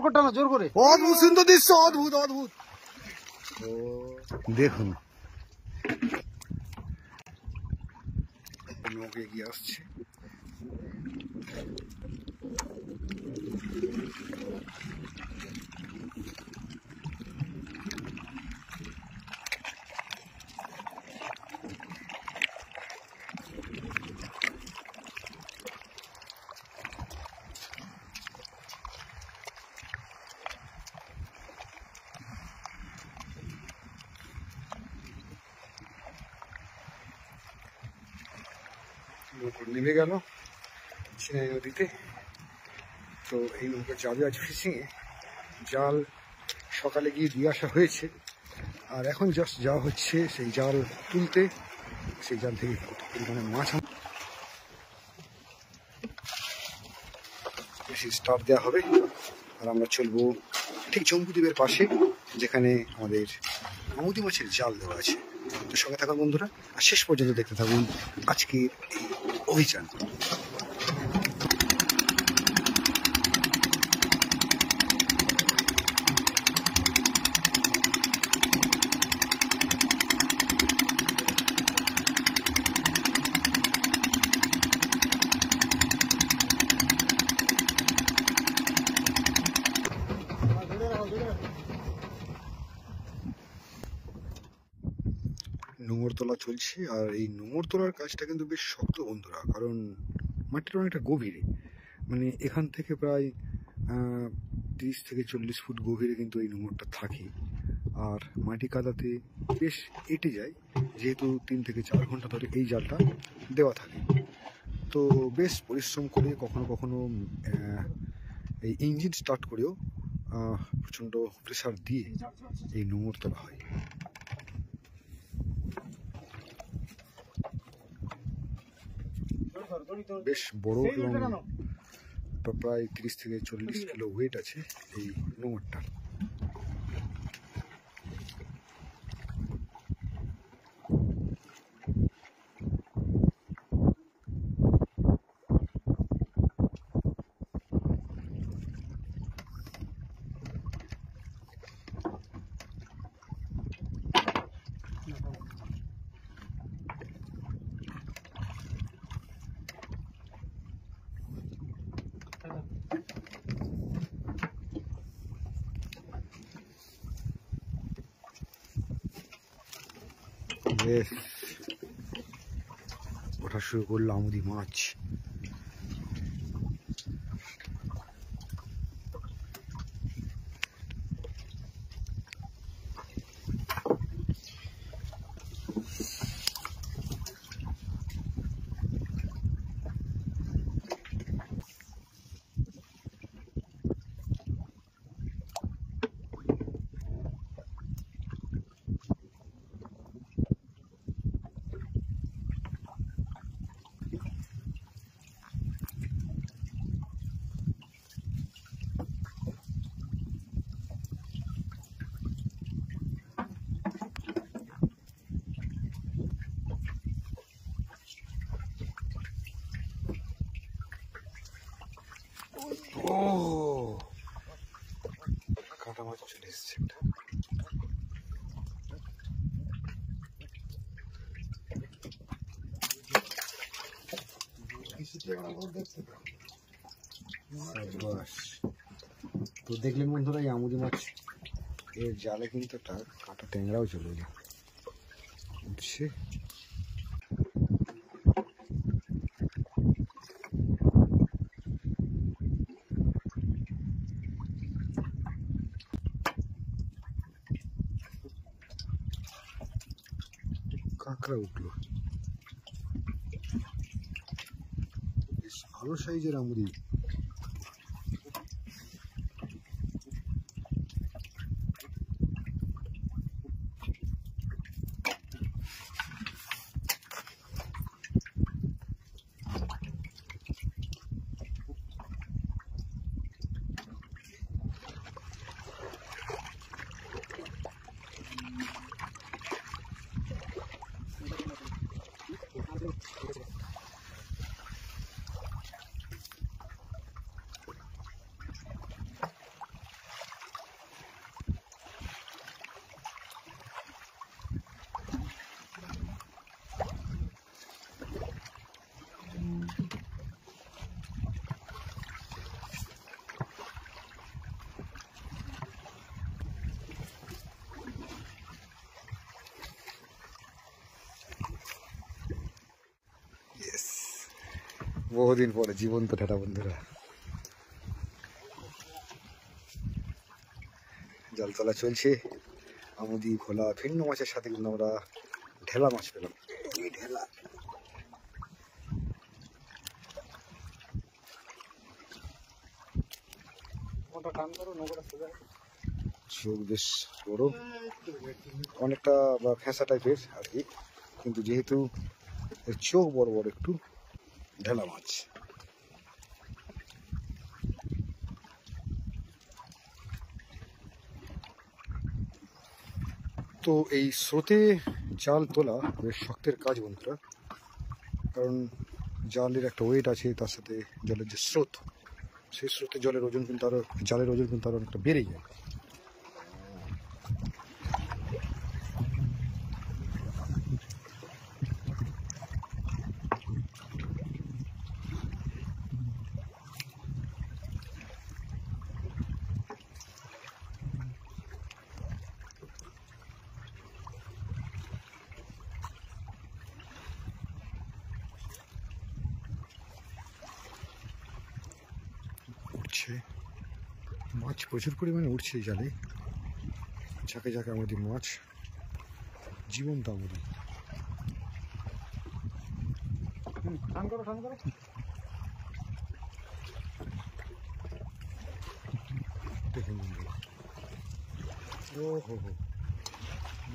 করে টানো, জোর করে। অদ্ভুত সুন্দর দৃশ্য, অদ্ভুত অদ্ভুত। দেখুন নৌকা এগিয়ে আসছে। নৌকা নেমে গেল চিনাই নদীতে। তো এই নৌকা যাবে আজ ফিশিংয়ে। জাল সকালে গিয়ে দিয়ে আসা হয়েছে, আর এখন জাস্ট যাওয়া হচ্ছে সেই জাল তুলতে। সেই জাল থেকে কত পরিমাণে মাছ বেশি স্টার্ট দেওয়া হবে। আর আমরা চলবো ঠিক জম্বুদ্বীপের পাশে, যেখানে আমাদের আমুদি মাছের জাল দেওয়া আছে। তো সঙ্গে থাকুন বন্ধুরা, আর শেষ পর্যন্ত দেখতে থাকুন আজকের এই অভিযান। নোঙর তোলা চলছে, আর এই নোঙর তোলার কাজটা কিন্তু বেশ শক্ত বন্ধুরা, কারণ মাটিটা অনেকটা গভীরে। মানে এখান থেকে প্রায় 30 থেকে 40 ফুট গভীরে কিন্তু এই নোঙরটা থাকে। আর মাটি কাদাতে বেশ এঁটে যায়, যেহেতু 3 থেকে 4 ঘন্টা ধরে এই জালটা দেওয়া থাকে। তো বেশ পরিশ্রম করে, কখনো কখনো এই ইঞ্জিন স্টার্ট করেও প্রচণ্ড প্রেসার দিয়ে এই নোঙর তোলা হয়। বেশ বড় এবং প্রায় 30 থেকে 40 কিলো ওয়েট আছে এই নোঙরটা। ওঠা শুরু করলো আমুদি মাছ। ও কাঁটা মাছ চলে এসছে একটা। তো দেখলেন বন্ধুরা, এই আমুদি মাছ এর জালে কিন্তু একটা কাঁটা ট্যাংরাও চলে যায়। বুঝছে কাঁকড়া উঠলো, বেশ ভালো সাইজের আমুদি। বহুদিন পরে জীবন্ত ঠেটা বন্ধুরা। জালতলা চলছে, আমুদি খোলা ভিন্ন মাছের সাথে কিন্তু আমরা ঢেলা মাছ পেলাম। এই ঢেলা চোখ বেশ বড়, অনেকটা ফ্যাঁসা টাইপের আর কি, কিন্তু যেহেতু এর চোখ বড় বড় একটু ঢেলা মাছ। তো এই স্রোতে জাল তোলা বেশ শক্তের কাজ বন্ধুরা, কারণ জালের একটা ওয়েট আছে, তার সাথে জলের যে স্রোত, সেই স্রোতে জলের ওজন কিন্তু আরো, জালের ওজন কিন্তু আরো অনেকটা বেড়ে যায়। উঠছে মাছ, প্রচুর পরিমাণে উঠছে এই জালে, ঝাঁকে ঝাঁকে আমাদের মাছ, জীবন্ত আমুদি। দেখুন বন্ধুরা, ও হো হো,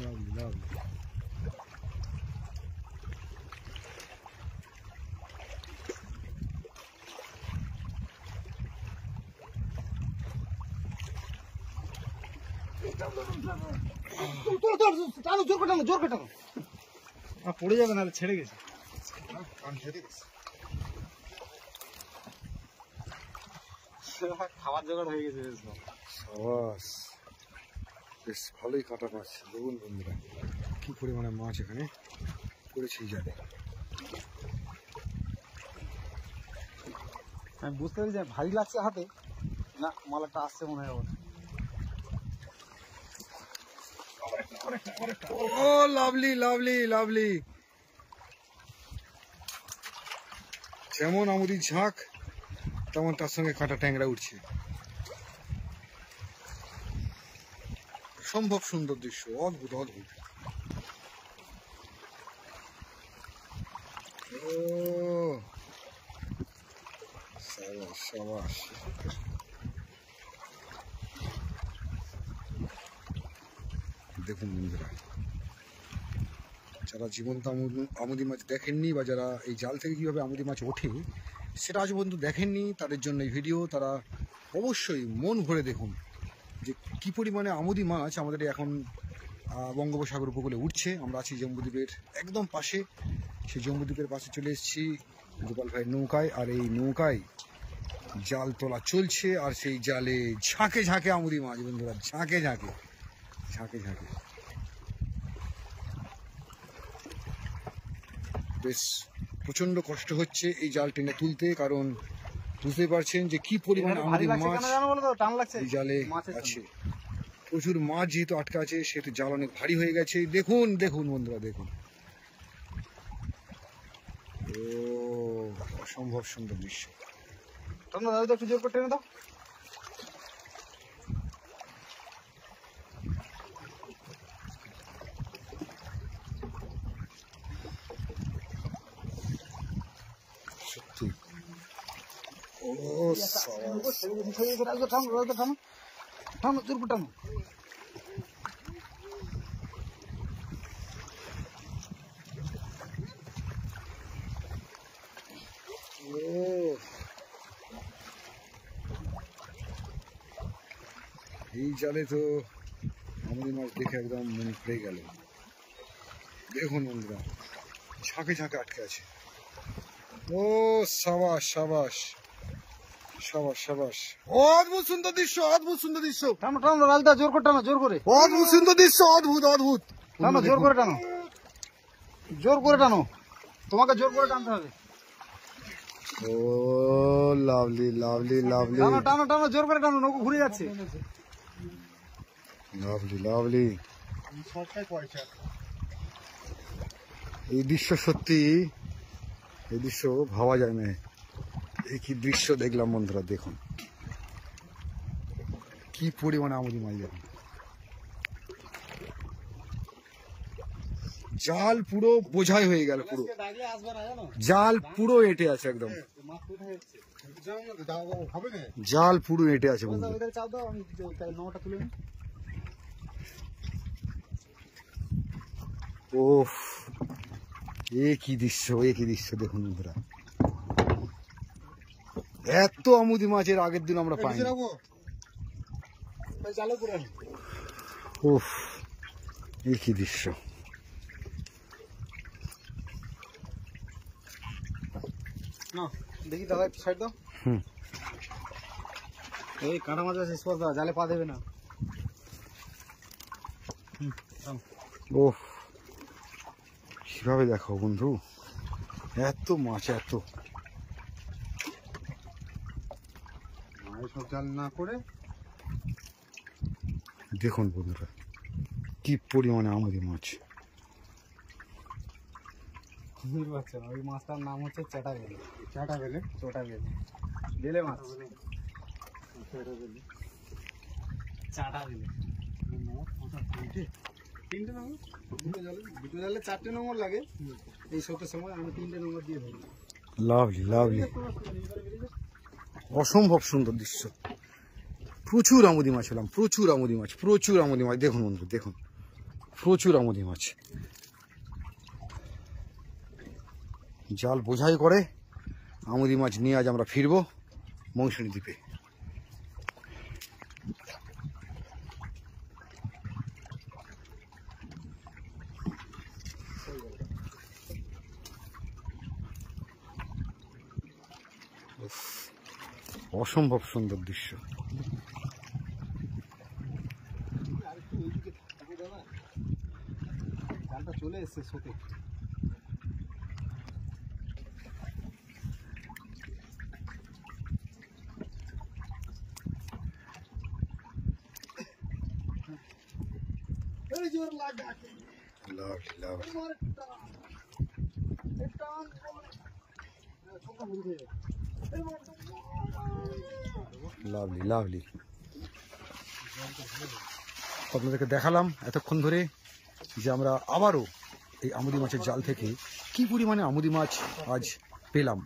লাভলি লাভলি। পড়ে যাবে, নাহলে ছেড়ে গেছে, খাবার জোগাড় হয়ে গেছে। সাবাস, বেশ ভালোই কাটা মাছ। দেখুন বন্ধুরা কি পরিমাণে মাছ এখানে পড়েছে এই জালে। আমি বুঝতে পারি যে ভারী লাগছে হাতে, না মাল একটা আসছে মনে হয়। ও লাভলি লাভলি লাভলি, যেমন আমুদির ঝাঁক তেমন তার সঙ্গে কাঁটা ট্যাংরা উঠছে। সম্ভব সুন্দর দৃশ্য, অদ্ভুত অদ্ভুত। ও সাবাস সাবাস। দেখুন বন্ধুরা, যারা জীবন্ত আমুদি মাছ দেখেননি, বা যারা এই জাল থেকে কীভাবে আমুদি মাছ ওঠে সেটা আজ পর্যন্ত দেখেননি, তাদের জন্য এই ভিডিও। তারা অবশ্যই মন ভরে দেখুন যে কী পরিমাণে আমুদি মাছ আমাদের এখন বঙ্গোপসাগর উপকূলে উঠছে। আমরা আছি জম্বুদ্বীপের একদম পাশে, সেই জম্বুদ্বীপের পাশে চলে এসেছি গোপাল ভাইয়ের নৌকায়, আর এই নৌকায় জাল তোলা চলছে, আর সেই জালে ঝাঁকে ঝাঁকে আমুদি মাছ বন্ধুরা, ঝাঁকে ঝাঁকে ঝাঁকে ঝাঁকে। বেশ প্রচন্ড কষ্ট হচ্ছে এই জাল টেনে তুলতে, কারণ বুঝতে পারছেন যে কি পরিমাণ আমুদি মাছ এই জালে আছে। প্রচুর মাছ যেহেতু আটকা আছে, সেহেতু জাল অনেক ভারী হয়ে গেছে। দেখুন দেখুন বন্ধুরা, দেখুন, ও অসম্ভব সুন্দর দৃশ্য। তোমরা দাদা একটু জোর করে টেনে দাও। সত্যি ও টানো জোর করে টানো। এই জালে তো আমুদি মাছ দেখে একদম মন পড়ে গেল। দেখুন বন্ধুরা, ঝাঁকে ঝাঁকে আটকে আছে। ও সাবাস সাবাস সাবাস সাবাস, অদ্ভুত সুন্দর দৃশ্য, অদ্ভুত সুন্দর দৃশ্য। টানো টানো রাজদা, জোর করে টানো, জোর করে। অদ্ভুত সুন্দর দৃশ্য, অদ্ভুত অদ্ভুত। টানো জোর করে টানো, জোর করে টানো, তোমাকে জোর করে টানতে হবে। ও লাভলি লাভলি লাভলি, টানো টানো টানো, জোর করে টানো, নৌকো ঘুরে যাচ্ছে। Lovely lovely. এই দৃশ্য সত্যি, এই দৃশ্য ভাবা যায় না। একই দৃশ্য দেখলাম বন্ধুরা, দেখুন কি পরিমাণে আমুদি মাছ দেখুন। জাল পুরো বোঝাই হয়ে গেল, পুরো জাল পুরো এঁটে আছে একদম, জাল পুরো এঁটে আছে বন্ধু। ওফ, একই দৃশ্য, একই দৃশ্য দেখুন বন্ধুরা। এত আমুদি মাছের আগের দিন আমরা পাই। ওফ, একই দৃশ্য। দেখি দাদা একটু সাইড দাও। এই কাঁটা মাছ শেষ করে দাও, জালে পা দেবে না। ওফ, কিভাবে দেখো বন্ধু, এত মাছ, এত সব জাল না করে দেখুন বন্ধুরা কি পরিমাণে আমুদি মাছ। বুঝতে পারছেন, ওই মাছটার নাম হচ্ছে চাটা বেলে। চাটা বেলে, চোটা বেলে, বেলে মাছ, চাটা বেলে। তিনটে নম্বর, দুটো জালে 4টে নম্বর লাগে। এই শোটের সময় আমি 3টে নম্বর দিয়ে ধরি। লাভলি লাভলি, অসম্ভব সুন্দর দৃশ্য। প্রচুর আমুদি মাছ হলাম, প্রচুর আমুদি মাছ, প্রচুর আমুদি মাছ। দেখুন বন্ধু, দেখুন প্রচুর আমুদি মাছ। জাল বোঝাই করে আমুদি মাছ নিয়ে আজ আমরা ফিরবো মৌসুমী দ্বীপে। অসম্ভব সুন্দর দৃশ্য। জালটা চলে এসছে শোতে। লাভলি লাভলি, আপনাদেরকে দেখালাম এতক্ষণ ধরে যে আমরা আবারও এই আমুদি মাছের জাল থেকে কি পরিমাণে আমুদি মাছ আজ পেলাম।